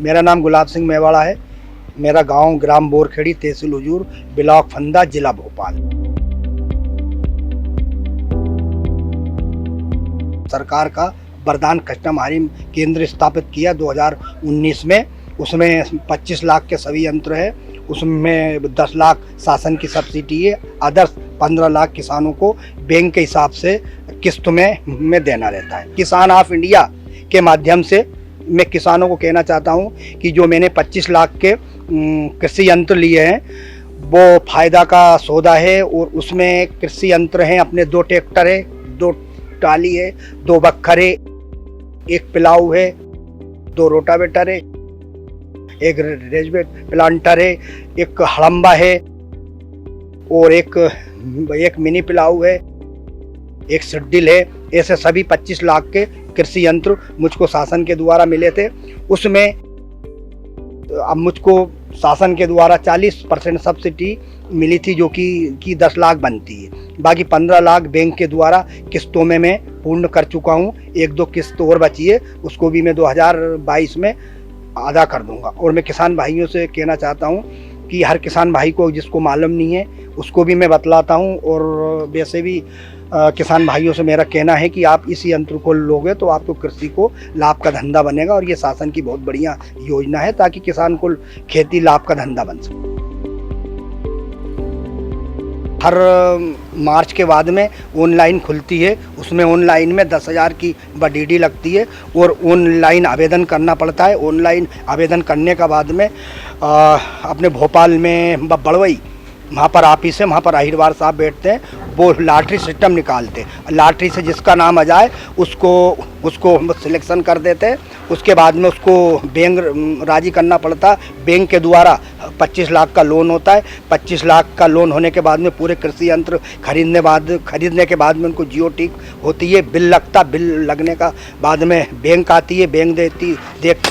मेरा नाम गुलाब सिंह मेवाड़ा है। मेरा गांव ग्राम बोरखेड़ी, तहसील हुजूर, ब्लॉक फंदा, जिला भोपाल। सरकार का वरदान कस्टम हायरिंग केंद्र स्थापित किया 2019 में। उसमें 25 लाख के सभी यंत्र है। उसमें 10 लाख शासन की सब्सिडी है। अदर्स 15 लाख किसानों को बैंक के हिसाब से किस्त में देना रहता है। किसान ऑफ इंडिया के माध्यम से मैं किसानों को कहना चाहता हूं कि जो मैंने 25 लाख के कृषि यंत्र लिए हैं वो फायदा का सौदा है। और उसमें कृषि यंत्र हैं, अपने 2 ट्रैक्टर है, 2 टाली है, 2 बक्खर है, 1 पिलाऊ है, 2 रोटावेटर है, 1 रेजवेट प्लांटर है, 1 हड़म्बा है और एक मिनी पिलाऊ है, 1 सिड्डिल है। ऐसे सभी 25 लाख के कृषि यंत्र मुझको शासन के द्वारा मिले थे। उसमें अब मुझको शासन के द्वारा 40% सब्सिडी मिली थी, जो कि 10 लाख बनती है। बाकी 15 लाख बैंक के द्वारा किस्तों में मैं पूर्ण कर चुका हूँ। 1-2 किस्त और बची है, उसको भी मैं 2022 में अदा कर दूंगा। और मैं किसान भाइयों से कहना चाहता हूँ कि हर किसान भाई को जिसको मालूम नहीं है उसको भी मैं बतलाता हूँ। और वैसे भी किसान भाइयों से मेरा कहना है कि आप इस यंत्र को लोगे तो आपको कृषि को लाभ का धंधा बनेगा। और ये शासन की बहुत बढ़िया योजना है ताकि किसान को खेती लाभ का धंधा बन सके। हर मार्च के बाद में ऑनलाइन खुलती है। उसमें ऑनलाइन में 10,000 की वैलिडिटी लगती है और ऑनलाइन आवेदन करना पड़ता है। ऑनलाइन आवेदन करने के बाद में अपने भोपाल में बड़वई वहाँ पर ऑफिस है, वहाँ पर अहिरवार साहब बैठते हैं। वो लॉटरी सिस्टम निकालते हैं। लॉटरी से जिसका नाम आ जाए उसको सिलेक्शन कर देते हैं। उसके बाद में उसको बैंक राजी करना पड़ता है। बैंक के द्वारा 25 लाख का लोन होता है। 25 लाख का लोन होने के बाद में पूरे कृषि यंत्र खरीदने के बाद में उनको जियो टिक होती है, बिल लगता। बिल लगने का बाद में बैंक आती है, बैंक देखती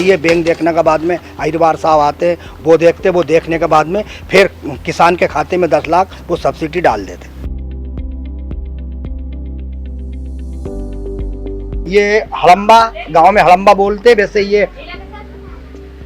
है। बैंक देखने के बाद में अहिरवार साहब आते हैं, वो देखने के बाद में फिर किसान के खाते में 10 लाख वो सब्सिडी डाल देते। ये हड़म्बा, गांव में हड़म्बा बोलते हैं, वैसे ये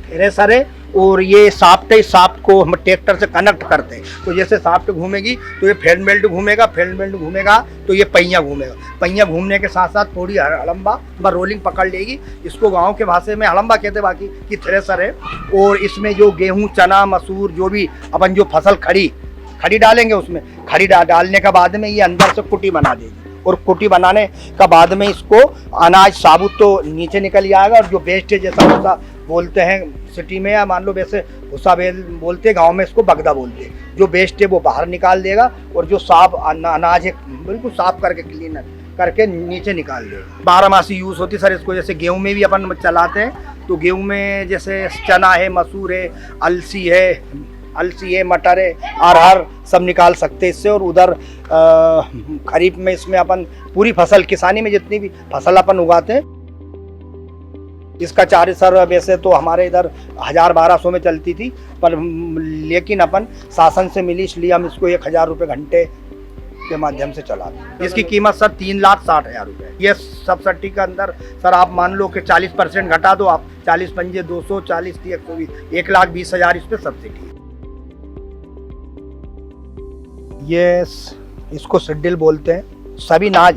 थ्रेसर है। और ये साफ्ट है। साफ्ट को हम ट्रैक्टर से कनेक्ट करते हैं। तो जैसे साफ्ट घूमेगी तो ये फील्ड बेल्ट घूमेगा, फील्ड बेल्ट घूमेगा तो ये पहिया घूमेगा। पहिया घूमने के साथ साथ थोड़ी हड़म्बा रोलिंग पकड़ लेगी। इसको गांव के भाषा में हड़म्बा कहते हैं, बाकी की थ्रेसर है। और इसमें जो गेहूँ, चना, मसूर, जो भी अपन जो फसल खड़ी डालेंगे, उसमें खड़ी डालने के बाद में ये अंदर से कुटी बना देगी। और कुटी बनाने का बाद में इसको अनाज साबुत तो नीचे निकल जाएगा। और जो वेस्ट है, जैसा भूसा बोलते हैं सिटी में, या मान लो वैसे भूसा बेल बोलते हैं, गांव में इसको बगदा बोलते हैं। जो वेस्ट है वो बाहर निकाल देगा और जो साफ अनाज है बिल्कुल साफ करके क्लीन करके नीचे निकाल देगा। 12 मासी यूज़ होती सर इसको। जैसे गेहूँ में भी अपन चलाते हैं, तो गेहूँ में जैसे चना है, मसूर है, अलसी है, मटर है, अरहर सब निकाल सकते हैं इससे। और उधर खरीफ में इसमें अपन पूरी फसल, किसानी में जितनी भी फसल अपन उगाते हैं, इसका चार्ज सर वैसे तो हमारे इधर 1000-1200 में चलती थी, पर लेकिन अपन शासन से मिली इसलिए हम इसको 1000 रुपये घंटे के माध्यम से चलाते हैं। इसकी कीमत सर 3,60,000 रुपये। ये सब्सिडी के अंदर सर आप मान लो कि 40% घटा दो आप, 40 पंजे 200, 40 120, 1,20,000 इस पर सब्सिडी है। ये इसको सिड्डिल बोलते हैं। सभी नाज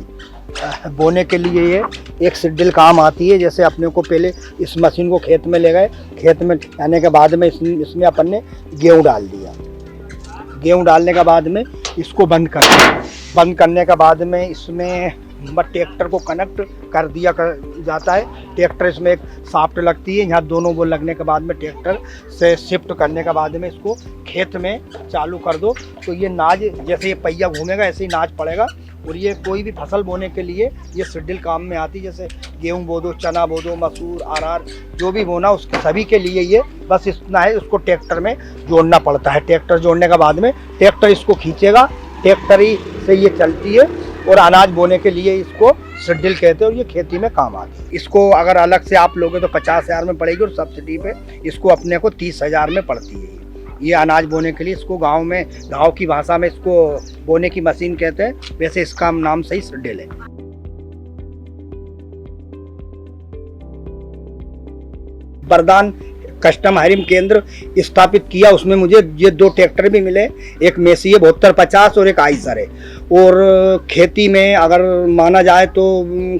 बोने के लिए ये एक सिड्डिल काम आती है। जैसे अपने को पहले इस मशीन को खेत में ले गए, खेत में आने के बाद में इसमें अपन ने गेहूँ डाल दिया। गेहूँ डालने के बाद में इसको बंद करने के बाद में इसमें ट्रैक्टर को कनेक्ट कर दिया जाता है। ट्रैक्टर इसमें एक साफ्ट लगती है, यहाँ दोनों वो लगने के बाद में ट्रैक्टर से शिफ्ट करने के बाद में इसको खेत में चालू कर दो। तो ये नाज, जैसे ये पहिया घूमेगा ऐसे ही नाज पड़ेगा। और ये कोई भी फसल बोने के लिए ये सिड्डिल काम में आती है। जैसे गेहूँ बो दो, चना बो दो, मसूर, अरहर जो भी बोना, उसके सभी के लिए ये बस इतना है, उसको ट्रैक्टर में जोड़ना पड़ता है। ट्रैक्टर जोड़ने के बाद में ट्रैक्टर इसको खींचेगा, ट्रैक्टर ही से ये चलती है। और अनाज बोने के लिए इसको सिड्डिल कहते हैं और ये खेती में काम आती है। इसको अगर अलग से आप लोगे तो 50,000 में पड़ेगी, और सब्सिडी पे इसको अपने को 30,000 में पड़ती है। ये अनाज बोने के लिए इसको गांव की भाषा में इसको बोने की मशीन कहते हैं, वैसे इसका नाम सही सिड्डिल है। वरदान कस्टम हायरिंग केंद्र स्थापित किया, उसमें मुझे ये 2 ट्रैक्टर भी मिले, एक मेसी है 7250 और एक आइसर है। और खेती में अगर माना जाए तो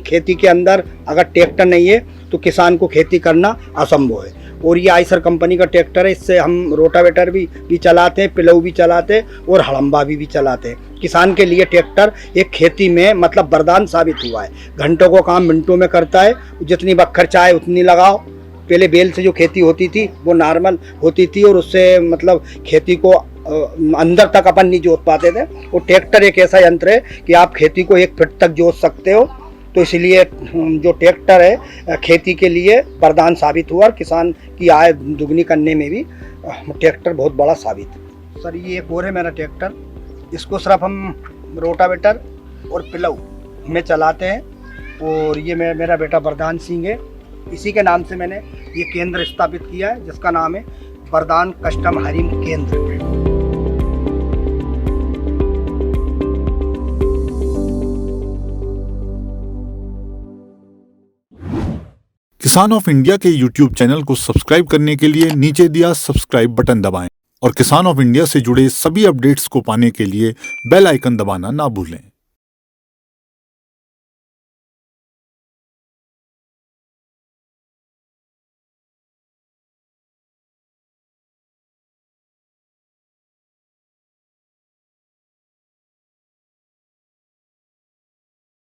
खेती के अंदर अगर ट्रैक्टर नहीं है तो किसान को खेती करना असंभव है। और ये आइसर कंपनी का ट्रैक्टर है, इससे हम रोटावेटर भी चलाते हैं, पिलऊ भी चलाते हैं और हड़म्बा भी चलाते हैं। किसान के लिए ट्रैक्टर एक खेती में मतलब वरदान साबित हुआ है। घंटों को काम मिनटों में करता है, जितनी बखर चाहे उतनी लगाओ। पहले बैल से जो खेती होती थी वो नॉर्मल होती थी और उससे मतलब खेती को अंदर तक अपन नहीं जोत पाते थे। और ट्रैक्टर एक ऐसा यंत्र है कि आप खेती को 1 फीट तक जोत सकते हो। तो इसलिए जो ट्रैक्टर है खेती के लिए वरदान साबित हुआ और किसान की आय दुगनी करने में भी ट्रैक्टर बहुत बड़ा साबित है। सर ये एक और है मेरा ट्रैक्टर, इसको सिर्फ हम रोटावेटर और पिलऊ में चलाते हैं। और ये मेरा बेटा वरदान सिंह है, इसी के नाम से मैंने ये केंद्र स्थापित किया है जिसका नाम है वरदान कस्टम हायरिंग केंद्र। किसान ऑफ इंडिया के YouTube चैनल को सब्सक्राइब करने के लिए नीचे दिया सब्सक्राइब बटन दबाएं और किसान ऑफ इंडिया से जुड़े सभी अपडेट्स को पाने के लिए बेल आइकन दबाना ना भूलें।